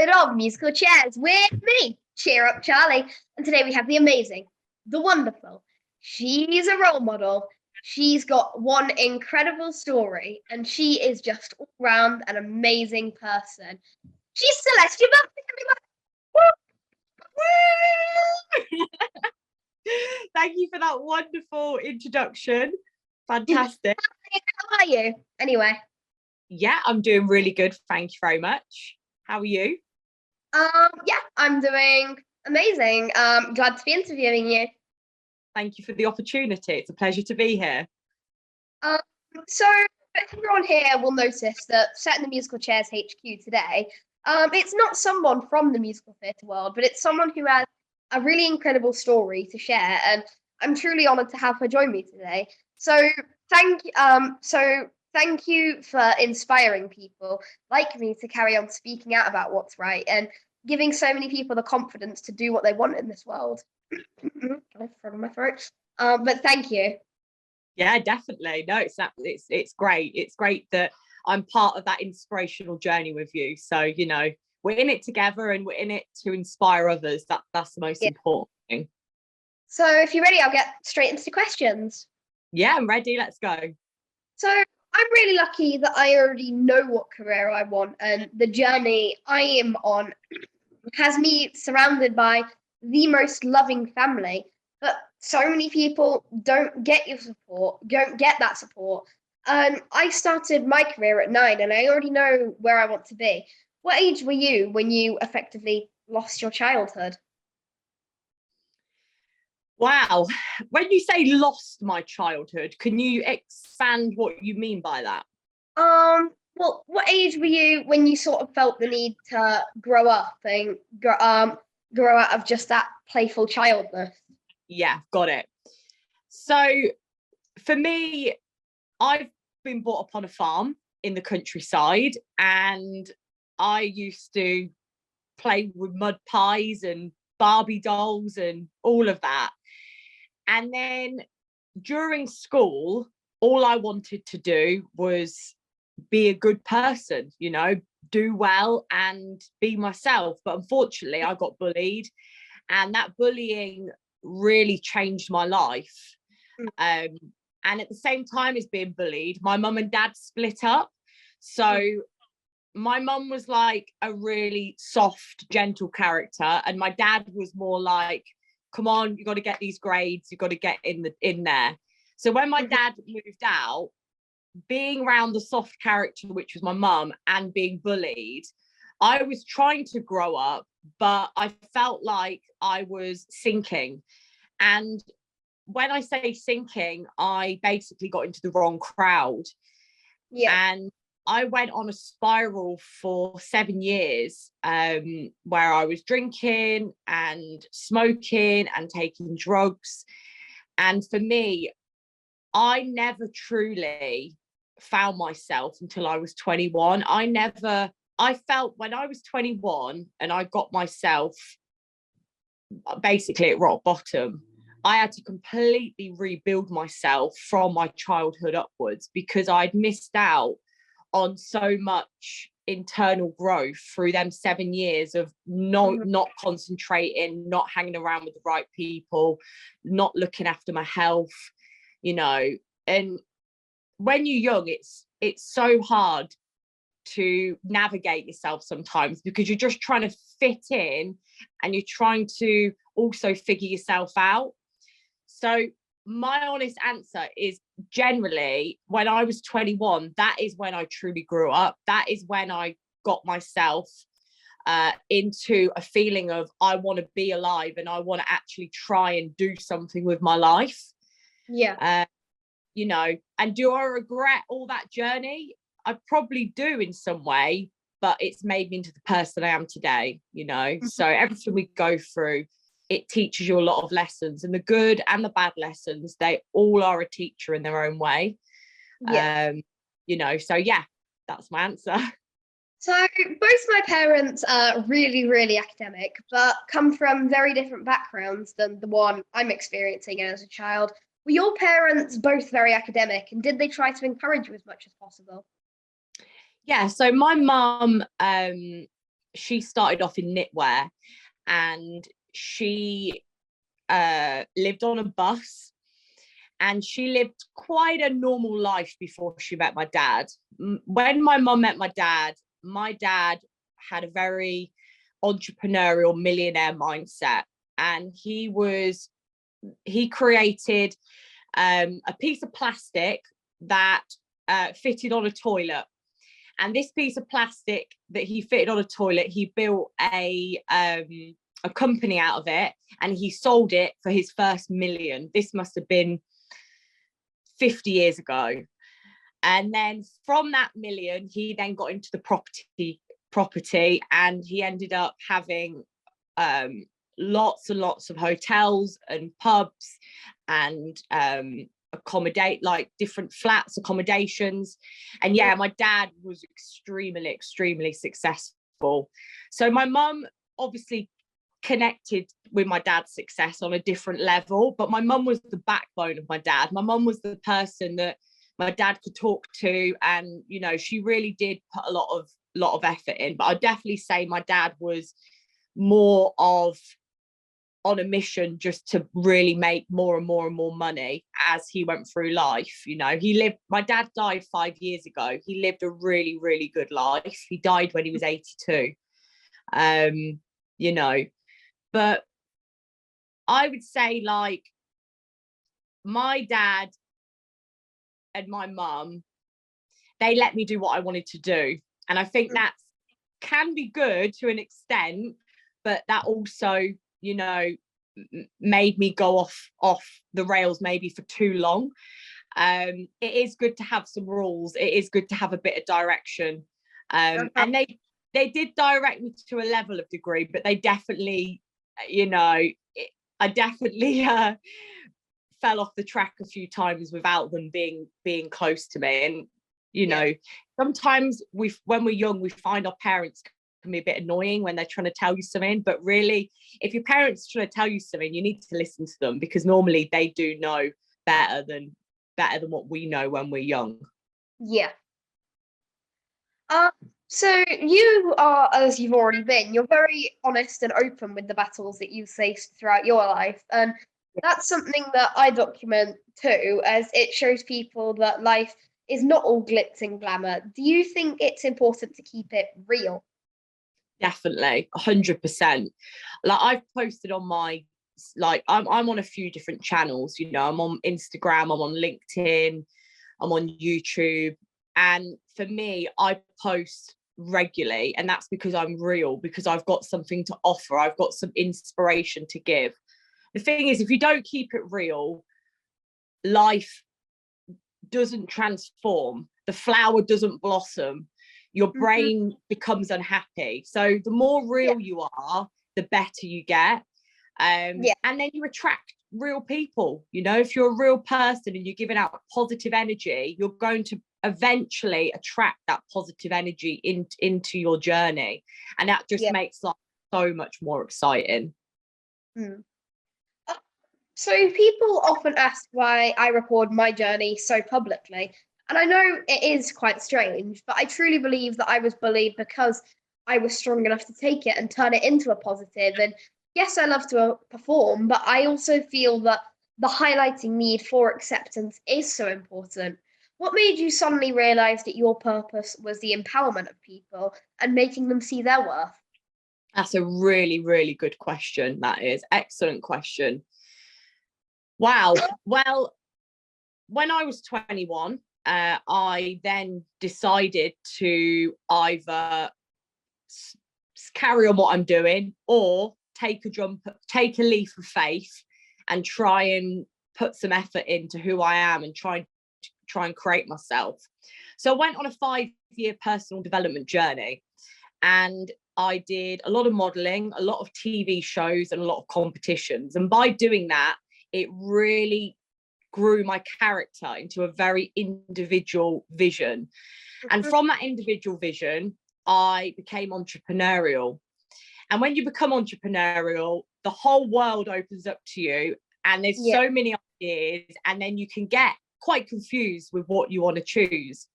episode of Musical Chairs with me, Cheer Up Charlie. And today we have the amazing, the wonderful. She's a role model. She's got one incredible story, and she is just all round an amazing person. She's Celestia Barby, Woo! Thank you for that wonderful introduction. Fantastic. How are you? Anyway. Yeah, I'm doing really good. Thank you very much. How are you? Yeah, I'm doing amazing. Glad to be interviewing you. Thank you for the opportunity. It's a pleasure to be here. So everyone here will notice that set in the Musical Chairs HQ today, it's not someone from the musical theatre world, but it's someone who has a really incredible story to share, and I'm truly honoured to have her join me today. So thank you for inspiring people like me to carry on speaking out about what's right and giving so many people the confidence to do what they want in this world. I front of my throat. But thank you. Yeah, definitely. No, it's great. It's great that I'm part of that inspirational journey with you. So, you know, we're in it together and we're in it to inspire others. That's the most important thing. So if you're ready, I'll get straight into the questions. Yeah, I'm ready. Let's go. So I'm really lucky that I already know what career I want, and the journey I am on has me surrounded by the most loving family. But so many people don't get that support. I started my career at 9 and I already know where I want to be. What age were you when you effectively lost your childhood? Wow. When you say lost my childhood, can you expand what you mean by that? Well, what age were you when you sort of felt the need to grow up and grow out of just that playful childness? Yeah, got it. So for me, I've been brought up on a farm in the countryside, and I used to play with mud pies and Barbie dolls and all of that. And then during school, all I wanted to do was be a good person, you know, do well and be myself. But unfortunately, I got bullied, and that bullying really changed my life. And at the same time as being bullied, my mum and dad split up. So my mum was like a really soft, gentle character, and my dad was more like, come on, you got to get these grades, you got to get in there. So when my dad moved out, being around the soft character, which was my mum, and being bullied, I was trying to grow up, but I felt like I was sinking. And when I say sinking, I basically got into the wrong crowd. Yeah. And I went on a spiral for 7 years, where I was drinking and smoking and taking drugs. And for me, I never truly found myself until I was 21. I felt when I was 21 and I got myself basically at rock bottom, I had to completely rebuild myself from my childhood upwards, because I'd missed out on so much internal growth through them 7 years of not concentrating, not hanging around with the right people, not looking after my health, you know. And when you're young, it's so hard to navigate yourself sometimes, because you're just trying to fit in and you're trying to also figure yourself out. So my honest answer is, generally, when I was 21, that is when I truly grew up. That is when I got myself into a feeling of, I want to be alive and I want to actually try and do something with my life. Yeah. You know, and do I regret all that journey? I probably do in some way, but it's made me into the person I am today, you know. So everything we go through, it teaches you a lot of lessons, and the good and the bad lessons, they all are a teacher in their own way. Yeah. You know, so yeah, that's my answer. So both my parents are really, really academic, but come from very different backgrounds than the one I'm experiencing as a child. Were your parents both very academic, and did they try to encourage you as much as possible? Yeah, so my mum she started off in knitwear, and she lived on a bus, and she lived quite a normal life before she met my dad. When my mum met my dad had a very entrepreneurial millionaire mindset, and he created a piece of plastic that fitted on a toilet. And this piece of plastic that he fitted on a toilet, he built a company out of it, and he sold it for his first million. This must have been 50 years ago. And then from that million, he then got into the property, and he ended up having lots and lots of hotels and pubs and accommodate like different flats, accommodations. And yeah, my dad was extremely successful. So my mum obviously connected with my dad's success on a different level, but my mum was the backbone of my dad. My mum was the person that my dad could talk to, and you know, she really did put a lot of effort in. But I'd definitely say my dad was more of on a mission just to really make more and more money as he went through life. You know, my dad died 5 years ago. He lived a really good life. He died when he was 82. You know, but I would say like my dad and my mum, they let me do what I wanted to do. And I think that can be good to an extent, but that also, you know, made me go off the rails maybe for too long. It is good to have some rules. It is good to have a bit of direction. And they did direct me to a level of degree, but they definitely, you know, I definitely fell off the track a few times without them being close to me. And you know, sometimes when we're young, we find our parents can be a bit annoying when they're trying to tell you something, but really if your parents are trying to tell you something, you need to listen to them, because normally they do know better than what we know when we're young. So you are, as you've already been, you're very honest and open with the battles that you've faced throughout your life, and that's something that I document too, as it shows people that life is not all glitz and glamour. Do you think it's important to keep it real? Definitely, 100%. Like I've posted on my, like I'm on a few different channels, you know, I'm on Instagram, I'm on LinkedIn, I'm on YouTube. And for me, I post regularly, and that's because I'm real, because I've got something to offer. I've got some inspiration to give. The thing is, if you don't keep it real, life doesn't transform. The flower doesn't blossom. Your brain becomes unhappy. So the more real you are, the better you get. And then you attract real people. You know, if you're a real person and you're giving out positive energy, you're going to eventually attract that positive energy into your journey. And that just makes life so much more exciting. So people often ask why I record my journey so publicly. And I know it is quite strange, but I truly believe that I was bullied because I was strong enough to take it and turn it into a positive. And yes, I love to perform, but I also feel that the highlighting need for acceptance is so important. What made you suddenly realize that your purpose was the empowerment of people and making them see their worth? That's a really good question. That is excellent question. Wow. Well, when I was 21, I then decided to either carry on what I'm doing or take a leap of faith and try and put some effort into who I am and try and create myself. So I went on a 5-year personal development journey, and I did a lot of modeling, a lot of TV shows, and a lot of competitions. And by doing that, it really grew my character into a very individual vision. And from that individual vision, I became entrepreneurial. And when you become entrepreneurial, the whole world opens up to you, and there's so many ideas, and then you can get quite confused with what you want to choose.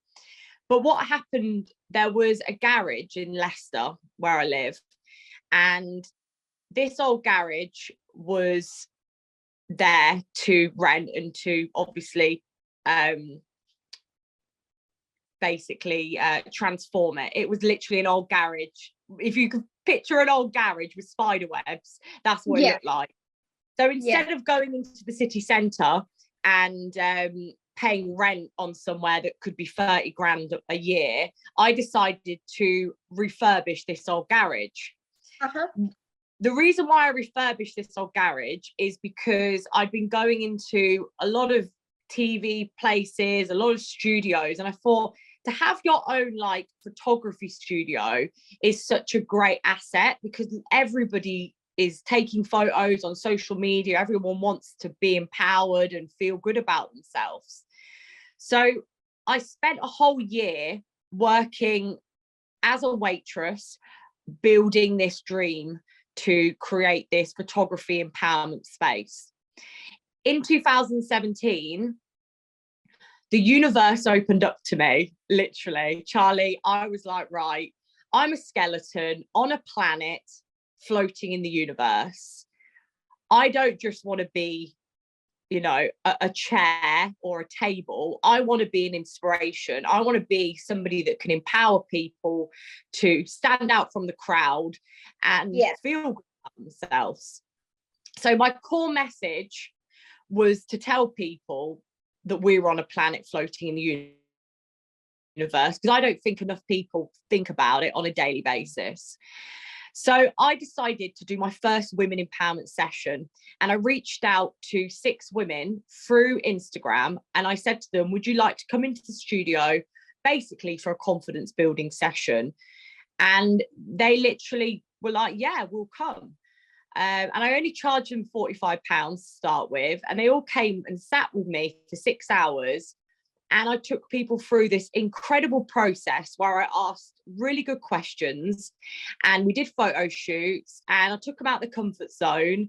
But what happened, there was a garage in Leicester where I live, and this old garage was there to rent and to obviously basically transform it. It was literally an old garage. If you could picture an old garage with spider webs, that's what it looked like. So instead of going into the city centre and paying rent on somewhere that could be 30 grand a year, I decided to refurbish this old garage. The reason why I refurbished this old garage is because I'd been going into a lot of TV places, a lot of studios, and I thought to have your own like photography studio is such a great asset, because everybody is taking photos on social media. Everyone wants to be empowered and feel good about themselves. So I spent a whole year working as a waitress, building this dream to create this photography empowerment space. In 2017, the universe opened up to me, literally. Charlie, I was like, right, I'm a skeleton on a planet floating in the universe. I don't just want to be, you know, a chair or a table. I want to be an inspiration. I want to be somebody that can empower people to stand out from the crowd and feel good about themselves. So my core message was to tell people that we were on a planet floating in the universe, because I don't think enough people think about it on a daily basis. So I decided to do my first women empowerment session, and I reached out to 6 women through Instagram, and I said to them, would you like to come into the studio basically for a confidence building session? And they literally were like, yeah, we'll come. And I only charged them £45 to start with, and they all came and sat with me for 6 hours. And I took people through this incredible process where I asked really good questions, and we did photo shoots, and I took them out the comfort zone,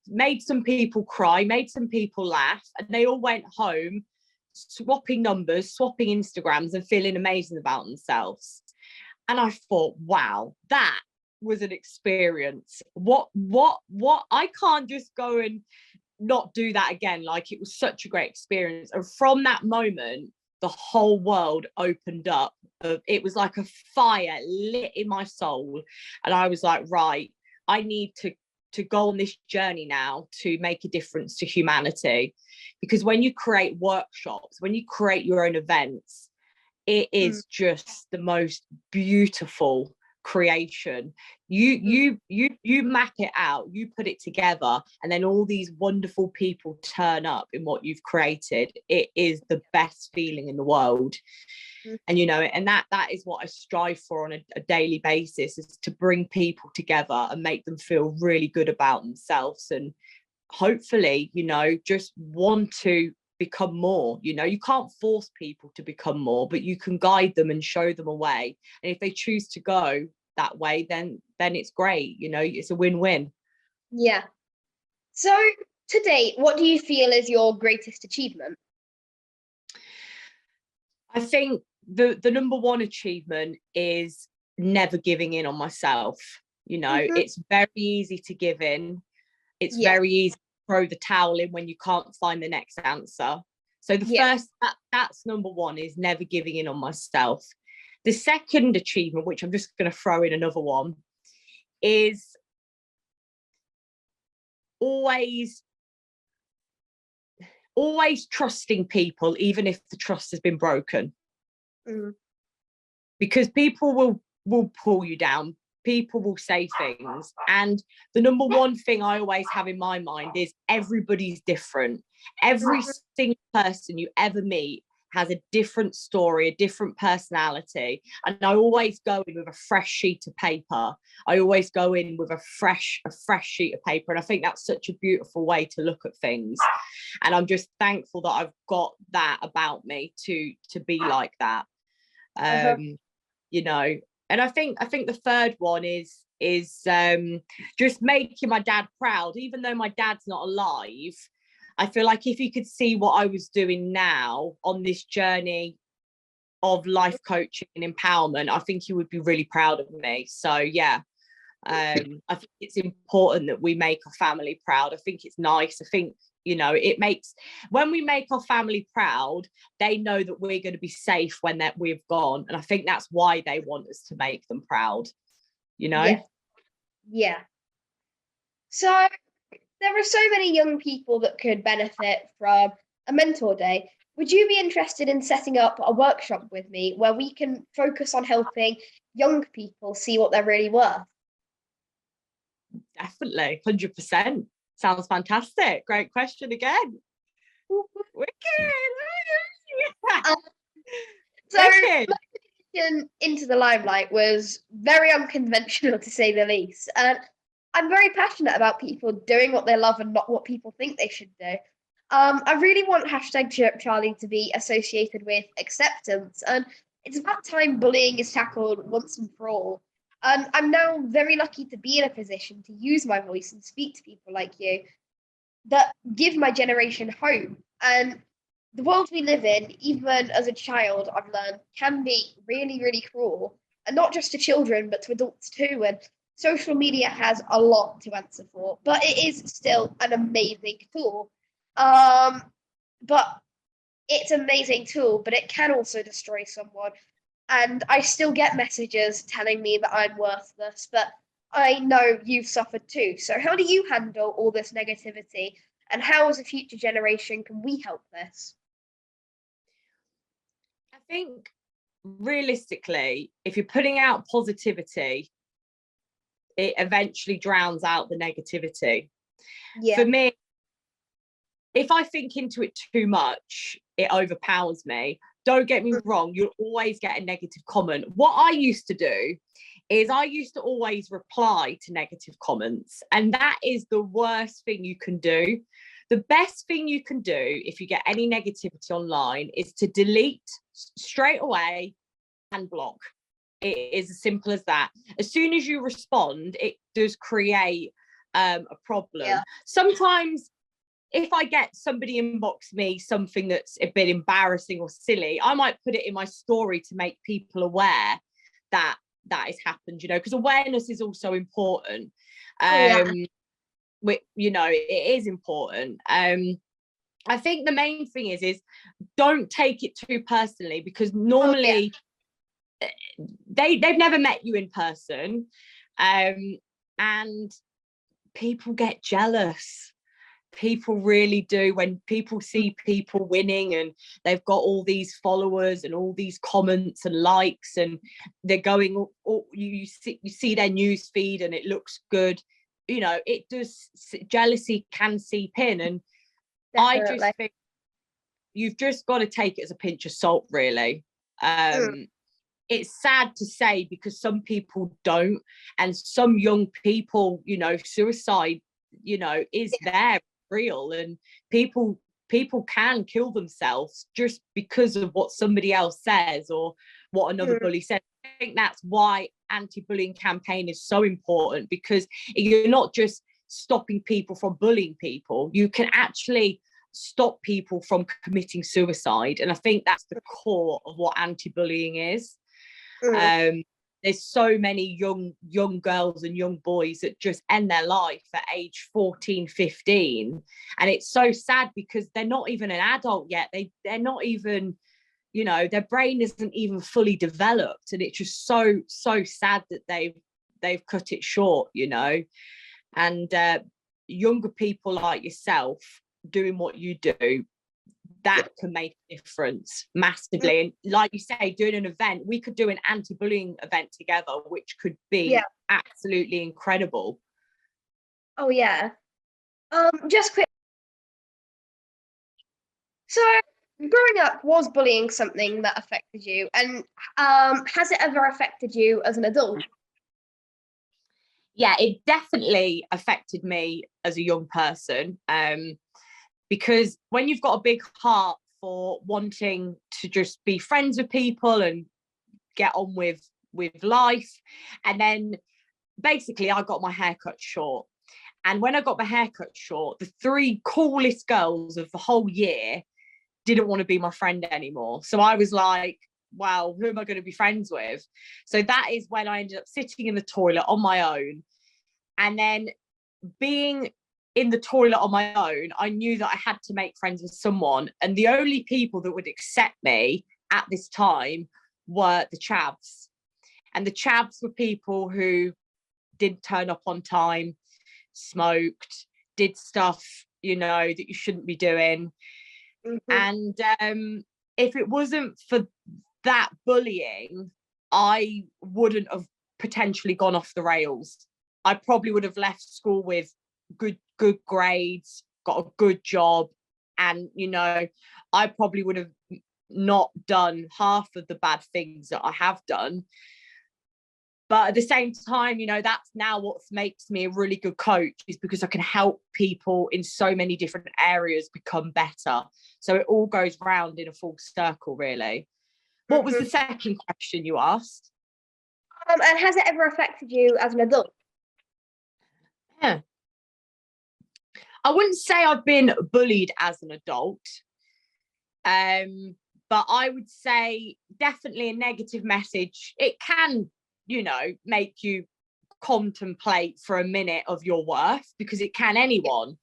made some people cry, made some people laugh, and they all went home swapping numbers, swapping Instagrams, and feeling amazing about themselves. And I thought, wow, that was an experience. What I can't just go and not do that again. Like, it was such a great experience. And from that moment, the whole world opened up. It was like a fire lit in my soul. And I was like, right, I need to go on this journey now to make a difference to humanity. Because when you create workshops, when you create your own events, it is just the most beautiful creation. You map it out, you put it together, and then all these wonderful people turn up in what you've created. It is the best feeling in the world. And you know, and that is what I strive for on a daily basis, is to bring people together and make them feel really good about themselves, and hopefully, you know, just want to become more. You know, you can't force people to become more, but you can guide them and show them a way. And if they choose to go that way, then it's great. You know, it's a win-win. Yeah. So to date, what do you feel is your greatest achievement? I think the number one achievement is never giving in on myself. You know, it's very easy to give in. It's very easy throw the towel in when you can't find the next answer. So the first, that's number one, is never giving in on myself. The second achievement, which I'm just going to throw in another one, is always trusting people, even if the trust has been broken. Because people will pull you down. People will say things, and the number one thing I always have in my mind is everybody's different. Every single person you ever meet has a different story, a different personality, and I always go in with a fresh sheet of paper. I always go in with a fresh sheet of paper, and I think that's such a beautiful way to look at things. And I'm just thankful that I've got that about me to be like that. You know. And I think the third one is just making my dad proud. Even though my dad's not alive, I feel like if he could see what I was doing now on this journey of life coaching and empowerment, I think he would be really proud of me. So yeah, I think it's important that we make our family proud. I think it's nice. I think, you know, it makes, when we make our family proud, they know that we're going to be safe when that we've gone. And I think that's why they want us to make them proud, you know? Yeah. So there are so many young people that could benefit from a mentor day. Would you be interested in setting up a workshop with me where we can focus on helping young people see what they're really worth? Definitely, 100%. Sounds fantastic. Great question again. Wicked. Um, so Wicked. my invitation into the limelight was very unconventional, to say the least. And I'm very passionate about people doing what they love and not what people think they should do. I really want #CheerUpCharlie to be associated with acceptance, and it's about time bullying is tackled once and for all. And I'm now very lucky to be in a position to use my voice and speak to people like you that give my generation hope. And the world we live in, even as a child, I've learned can be really, really cruel. And not just to children, but to adults too. And social media has a lot to answer for, but it is still an amazing tool. But it's an amazing tool, but it can also destroy someone. And I still get messages telling me that I'm worthless, but I know you've suffered too. So how do you handle all this negativity? And how, as a future generation, can we help this? I think realistically, if you're putting out positivity, it eventually drowns out the negativity. Yeah. For me, if I think into it too much, it overpowers me. Don't get me wrong, you'll always get a negative comment. What I used to do is I used to always reply to negative comments, and that is the worst thing you can do. The best thing you can do if you get any negativity online is to delete straight away and block. It is as simple as that. As soon as you respond, it does create a problem. Yeah. Sometimes if I get somebody inbox me something that's a bit embarrassing or silly, I might put it in my story to make people aware that that has happened, you know, because awareness is also important. You know, it is important. I think the main thing is don't take it too personally, because normally they've never met you in person, and people get jealous. People really do. When people see people winning and they've got all these followers and all these comments and likes, and they're going, you see their news feed and it looks good, you know, it does, jealousy can seep in. And definitely. I just think you've just got to take it as a pinch of salt, really. It's sad to say, because some people don't, and some young people, you know, suicide, you know, is there, real, and people can kill themselves just because of what somebody else says or what another bully says. I think that's why anti-bullying campaign is so important, because you're not just stopping people from bullying people, you can actually stop people from committing suicide. And I think that's the core of what anti-bullying is. There's so many young girls and young boys that just end their life at age 14, 15. And it's so sad, because they're not even an adult yet. They're not even, you know, their brain isn't even fully developed. And it's just so sad that they've cut it short, you know. And younger people like yourself doing what you do, that can make a difference massively. And like you say, doing an event, we could do an anti-bullying event together, which could be absolutely incredible. Oh yeah. Just quick. So growing up, was bullying something that affected you? And has it ever affected you as an adult? Yeah, it definitely affected me as a young person. Because when you've got a big heart for wanting to just be friends with people and get on with life, and then basically I got my hair cut short. And when I got my hair cut short, the 3 coolest girls of the whole year didn't want to be my friend anymore. So I was like, well, who am I going to be friends with? So that is when I ended up sitting in the toilet on my own. And then being in the toilet on my own, I knew that I had to make friends with someone. And the only people that would accept me at this time were the chavs. And the chavs were people who didn't turn up on time, smoked, did stuff, you know, that you shouldn't be doing. And if it wasn't for that bullying, I wouldn't have potentially gone off the rails. I probably would have left school with good grades, got a good job, and, you know, I probably would have not done half of the bad things that I have done. But at the same time, you know, that's now what makes me a really good coach, is because I can help people in so many different areas become better. So it all goes round in a full circle, really. What was the second question you asked? And has it ever affected you as an adult? Yeah. I wouldn't say I've been bullied as an adult. But I would say definitely a negative message. It can, you know, make you contemplate for a minute of your worth, because it can anyone.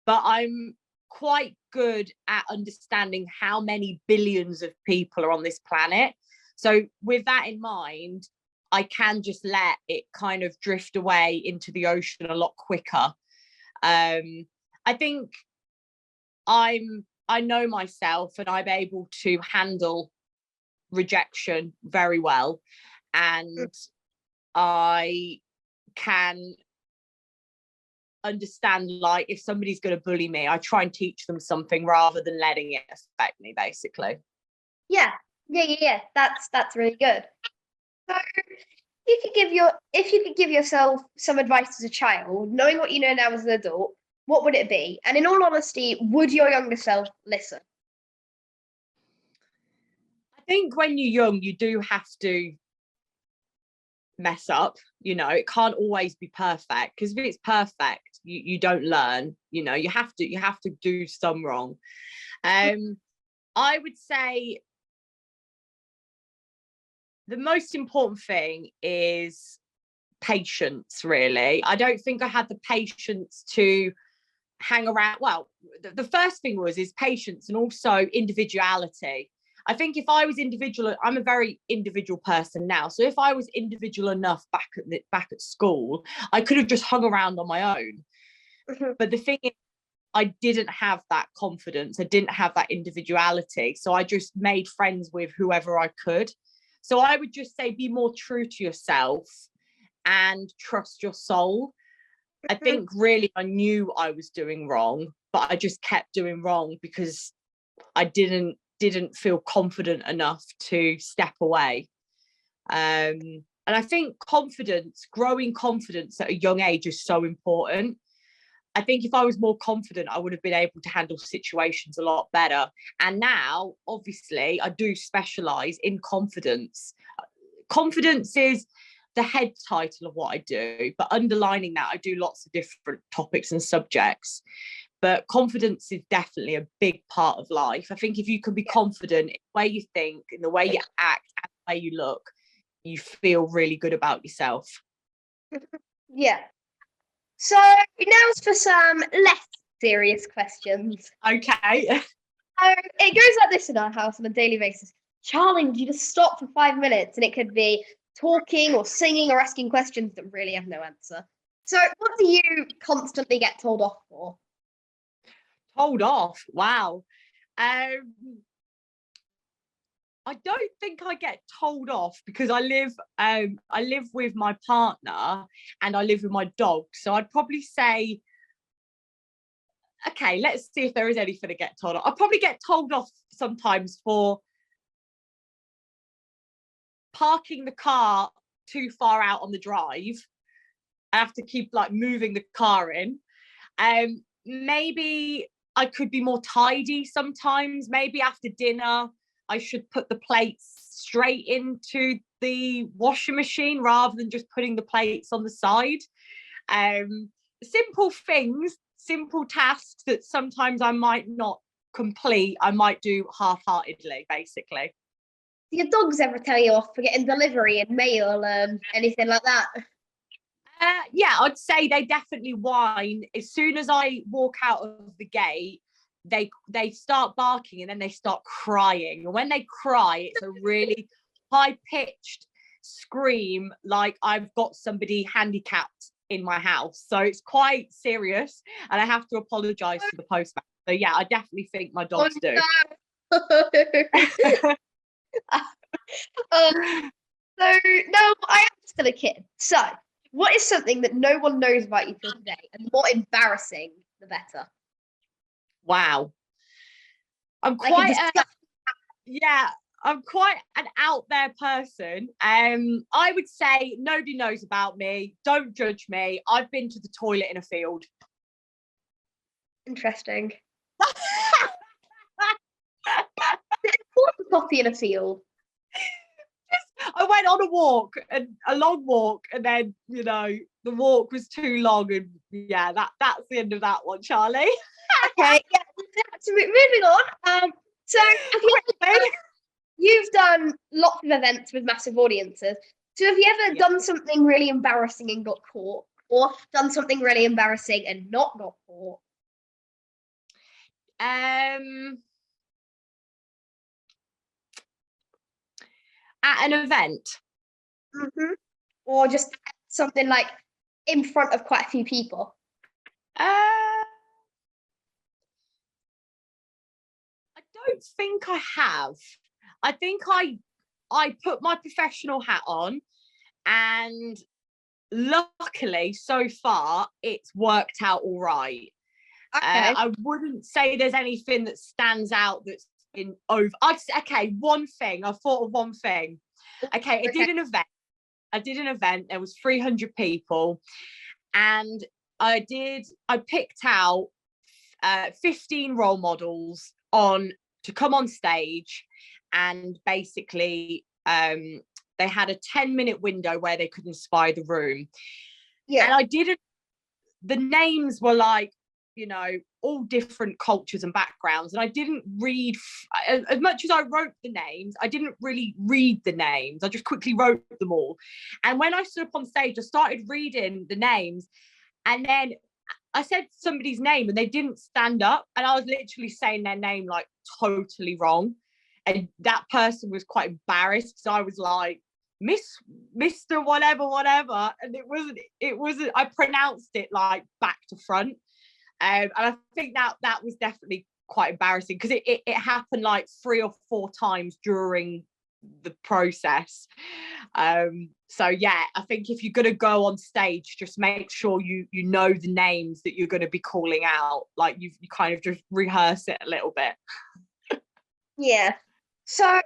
But I'm quite good at understanding how many billions of people are on this planet. So with that in mind, I can just let it kind of drift away into the ocean a lot quicker. I think I know myself, and I'm able to handle rejection very well. And I can understand, like, if somebody's going to bully me, I try and teach them something rather than letting it affect me, basically. Yeah. That's really good. So if you could give yourself some advice as a child, knowing what you know now as an adult, what would it be? And in all honesty, would your younger self listen? I think when you're young, you do have to mess up. You know, it can't always be perfect, because if it's perfect, you don't learn. You know, you have to do some wrong. I would say the most important thing is patience, really. I don't think I had the patience to hang around. Well, the first thing is patience, and also individuality. I think if I was individual, I'm a very individual person now. So if I was individual enough back at school, I could have just hung around on my own. But the thing is, I didn't have that confidence. I didn't have that individuality. So I just made friends with whoever I could. So I would just say, be more true to yourself and trust your soul. I think really I knew I was doing wrong, but I just kept doing wrong because I didn't feel confident enough to step away. And I think growing confidence at a young age is so important. I think if I was more confident, I would have been able to handle situations a lot better. And now, obviously, I do specialise in confidence. Confidence is the head title of what I do, but underlining that, I do lots of different topics and subjects. But confidence is definitely a big part of life. I think if you can be confident in the way you think, in the way you act, and the way you look, you feel really good about yourself. Yeah. So now's for some less serious questions. Okay. It goes like this in our house on a daily basis. Charlie, would you just stop for 5 minutes? And it could be talking or singing or asking questions that really have no answer. So what do you constantly get told off for? Told off? Wow. I don't think I get told off because I live with my partner and I live with my dog. So I'd probably say, okay, let's see if there is anything to get told off. I probably get told off sometimes for parking the car too far out on the drive. I have to keep like moving the car in. Maybe I could be more tidy sometimes. Maybe after dinner, I should put the plates straight into the washing machine rather than just putting the plates on the side. Simple things, simple tasks that sometimes I might not complete, I might do half-heartedly, basically. Do your dogs ever tell you off for getting delivery and mail and anything like that? Yeah, I'd say they definitely whine. As soon as I walk out of the gate, they start barking and then they start crying. And when they cry, it's a really high-pitched scream, like I've got somebody handicapped in my house. So it's quite serious, and I have to apologise to the postman. So yeah, I definitely think my dogs do. No. So no, I am still a kid. So what is something that no one knows about you till today, and the more embarrassing, the better? Wow. I'm Like quite yeah, I'm quite an out there person. I would say nobody knows about me. Don't judge me. I've been to the toilet in a field. Interesting. What's a coffee in a field? I went on a long walk, and then the walk was too long, and yeah, that's the end of that one, Charlie. Okay, yeah. So moving on. So you've done lots of events with massive audiences. So have you ever done something really embarrassing and got caught, or done something really embarrassing and not got caught? At an event. Mm-hmm. Or just something like in front of quite a few people? I don't think I have. I think I put my professional hat on, and luckily so far it's worked out all right. Okay. I wouldn't say there's anything that stands out that's been over. Okay, one thing. I thought of one thing. Okay, I did an event. There was 300 people, and I picked out 15 role models to come on stage, and basically they had a 10-minute window where they could inspire the room. Yeah. And the names were like, all different cultures and backgrounds. And I didn't read, as much as I wrote the names, I didn't really read the names. I just quickly wrote them all. And when I stood up on stage, I started reading the names. And then I said somebody's name and they didn't stand up. And I was literally saying their name like totally wrong. And that person was quite embarrassed. So I was like, Mr. whatever. And it wasn't, I pronounced it like back to front. And I think that was definitely quite embarrassing, because it happened like 3 or 4 times during the process. So yeah, I think if you're going to go on stage, just make sure you know the names that you're going to be calling out. Like you kind of just rehearse it a little bit. Yeah. So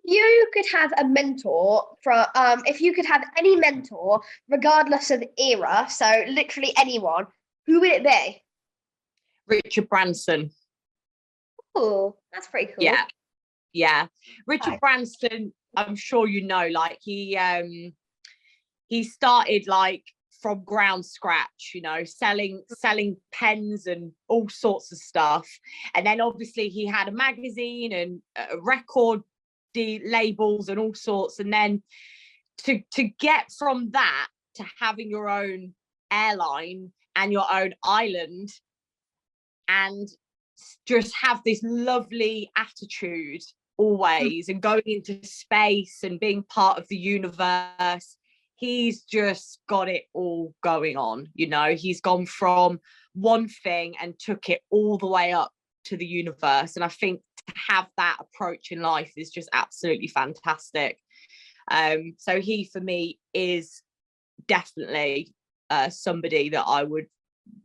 you could have a mentor if you could have any mentor, regardless of era, so literally anyone, who would it be? Richard Branson. Oh, that's pretty cool. Yeah. Richard Branson, I'm sure like he started like from ground scratch, selling pens and all sorts of stuff. And then obviously he had a magazine and record labels and all sorts. And then to get from that to having your own airline and your own island, and just have this lovely attitude always, and going into space and being part of the universe. He's just got it all going on. He's gone from one thing and took it all the way up to the universe. And I think to have that approach in life is just absolutely fantastic. So he, for me, is definitely somebody that I would,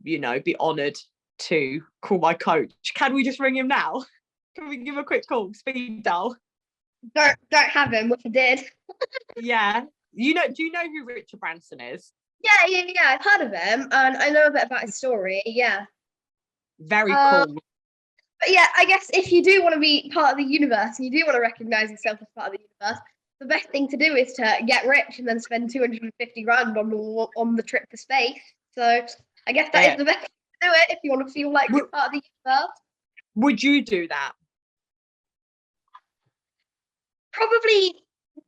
be honoured to call my coach. Can we just ring him now? Can we give him a quick call? Speed dial. Don't have him, which I did. Yeah. Do you know who Richard Branson is? Yeah. I've heard of him, and I know a bit about his story. Yeah. Very cool. But yeah, I guess if you do want to be part of the universe and you do want to recognize yourself as part of the universe, the best thing to do is to get rich and then spend 250 grand on the trip to space. So I guess that is the best thing to do it if you want to feel like you're part of the universe. Would you do that? Probably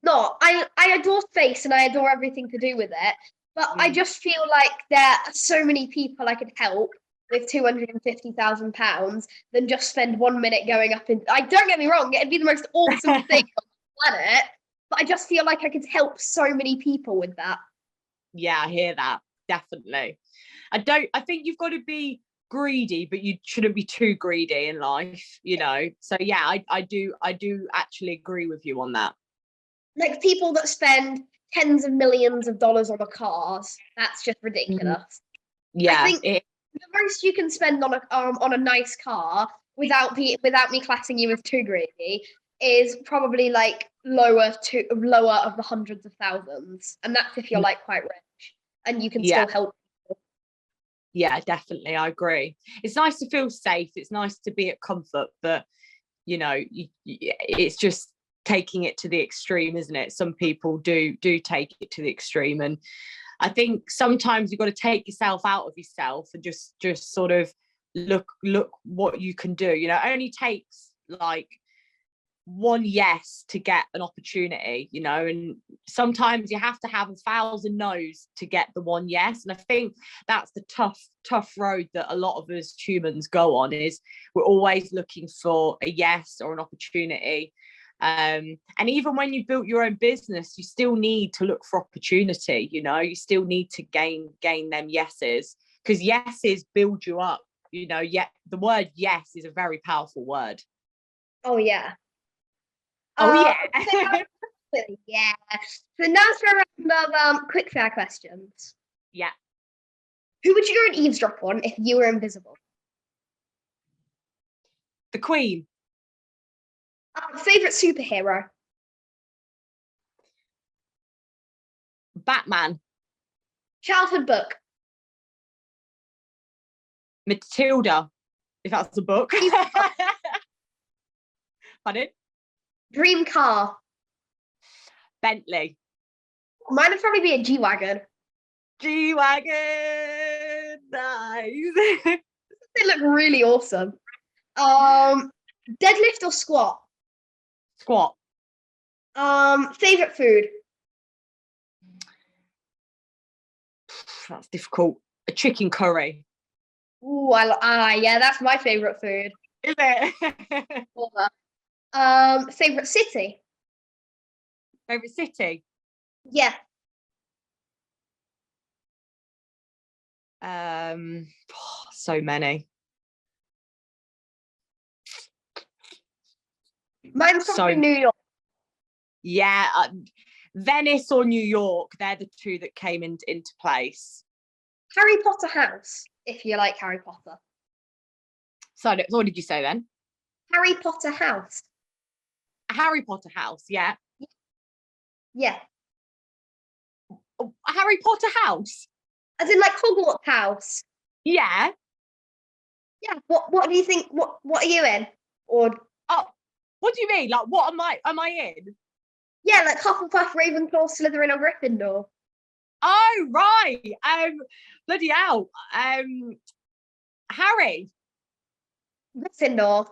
not. I adore space and I adore everything to do with it, but I just feel like there are so many people I could help with £250,000 than just spend 1 minute going up in. I don't get me wrong, it'd be the most awesome thing on the planet, but I just feel like I could help so many people with that. Yeah, I hear that. Definitely. I think you've got to be greedy, but you shouldn't be too greedy in life, you know. So yeah, I do actually agree with you on that. Like people that spend tens of millions of dollars on cars, that's just ridiculous. Yeah, I think the most you can spend on a nice car without me classing you as too greedy is probably like lower of the hundreds of thousands, and that's if you're like quite rich and you can still help people. Yeah, definitely, I agree. It's nice to feel safe, it's nice to be at comfort, but you know, it's just taking it to the extreme, isn't it? Some people do take it to the extreme, and I think sometimes you've got to take yourself out of yourself and just sort of look what you can do. You know, it only takes like one yes to get an opportunity, you know, and sometimes you have to have 1,000 no's to get the one yes. And I think that's the tough road that a lot of us humans go on, is we're always looking for a yes or an opportunity. And even when you've built your own business, you still need to look for opportunity, you know, you still need to gain them yeses, because yeses build you up, you know. Yet the word yes is a very powerful word. Oh yeah. Oh yeah. Yeah. So now for a round of quick fire questions. Yeah. Who would you go and eavesdrop on if you were invisible? The Queen. Favorite superhero? Batman. Childhood book? Matilda, if that's a book. Pardon? Dream car? Bentley. Mine would probably be a G-Wagon. G-Wagon. Nice. They look really awesome. Deadlift or squat? Squat. Favorite food? That's difficult. A chicken curry. Ooh, yeah, that's my favorite food. Is it? Favorite city? Favorite city? Yeah. So many. Mine's probably New York. Yeah, Venice or New York, they're the two that came into place. Harry Potter house, if you like Harry Potter. So what did you say then? Harry Potter house. A Harry Potter house, yeah. Yeah. A Harry Potter house? As in like Hogwarts house. Yeah. Yeah. What do you think? What are you in? Or what do you mean? Like, what am I in? Yeah, like Hufflepuff, Ravenclaw, Slytherin, or Gryffindor. Oh right. Bloody hell. Harry. Gryffindor.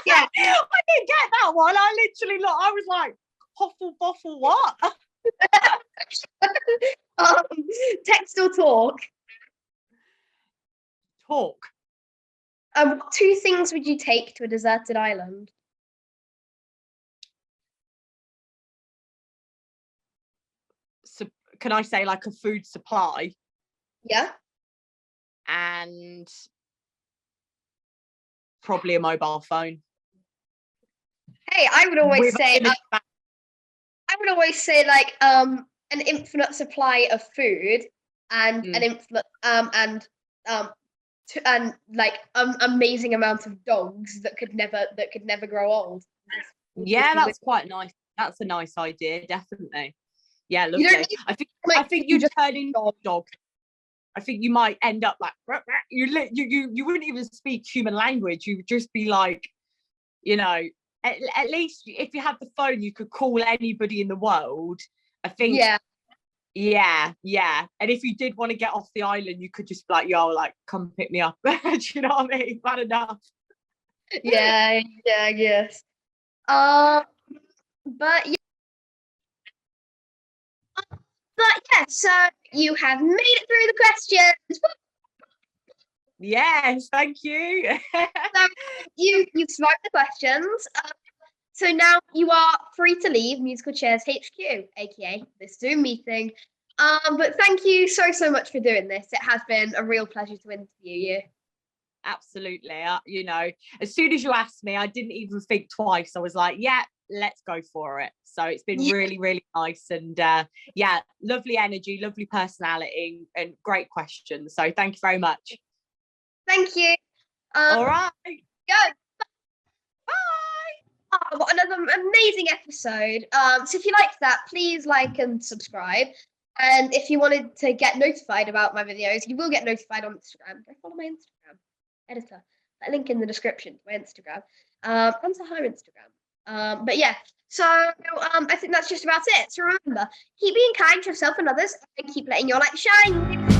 Yeah. I didn't get that one. I was like, Huffle what? Text or talk? Talk. What two things would you take to a deserted island? So, can I say like a food supply? Yeah. And probably a mobile phone. Hey, I would always say like an infinite supply of food and an infinite and like amazing amount of dogs that could never grow old. Yeah, that's quite nice. That's a nice idea, definitely. Yeah, lovely. I think you turn into a dog. I think you might end up like you wouldn't even speak human language. You would just be like, you know, at least if you had the phone, you could call anybody in the world. I think. Yeah. And if you did want to get off the island, you could just be like, yo, like, come pick me up. Do you know what I mean? Bad enough. Yeah, yes. But yeah, so you have made it through the questions. Yes, thank you. So you've survived the questions. So now you are free to leave Musical Chairs HQ, aka this Zoom meeting. But thank you so much for doing this. It has been a real pleasure to interview you. Absolutely. You know, as soon as you asked me, I didn't even think twice. I was like, yeah, let's go for it. So it's been really, really nice. And yeah, lovely energy, lovely personality, and great questions. So thank you very much. Thank you. All right. Go. Bye. Oh, what another amazing episode. So if you liked that, please like and subscribe. And if you wanted to get notified about my videos, you will get notified on Instagram. Go follow my Instagram editor. That link in the description to my Instagram. And to her Instagram. But yeah, so I think that's just about it. So remember, keep being kind to yourself and others, and keep letting your light shine.